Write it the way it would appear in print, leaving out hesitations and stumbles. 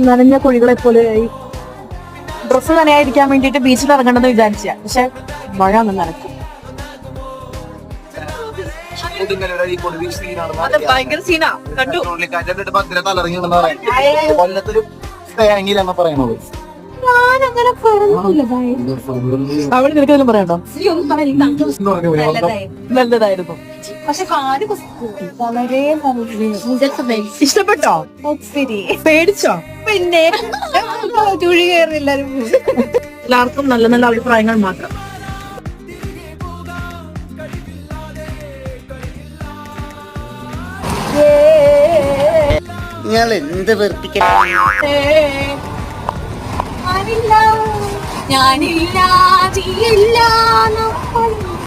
നനഞ്ഞ കുഴികളെ പോലെ ഡ്രസ്സ് നനയായിരിക്കാൻ വേണ്ടിട്ട് ബീച്ചിൽ ഇറങ്ങണമെന്ന് വിചാരിച്ച, പക്ഷെ മഴ ഒന്ന് നനക്കും. ഭയങ്കര സീനാ കണ്ടു. കൊല്ലത്തില് തേങ്ങയിലെന്ന് പറയണത്. ഞാനങ്ങനെ പറഞ്ഞില്ല. അവിടെ നിനക്കെല്ലാം പറയണ്ടോ? നല്ലതായിരുന്നു. പക്ഷെ വളരെ ഇഷ്ടപ്പെട്ടോ? ഒത്തിരി പേടിച്ചോ? പിന്നെ ചുഴി കയറി എല്ലാരും. എല്ലാവർക്കും നല്ല നല്ല അഭിപ്രായങ്ങൾ മാത്രം. നിങ്ങൾ എന്ത് വെറുപ്പിക്ക. ഞാനില്ല, നീയില്ല, നമ്മൾ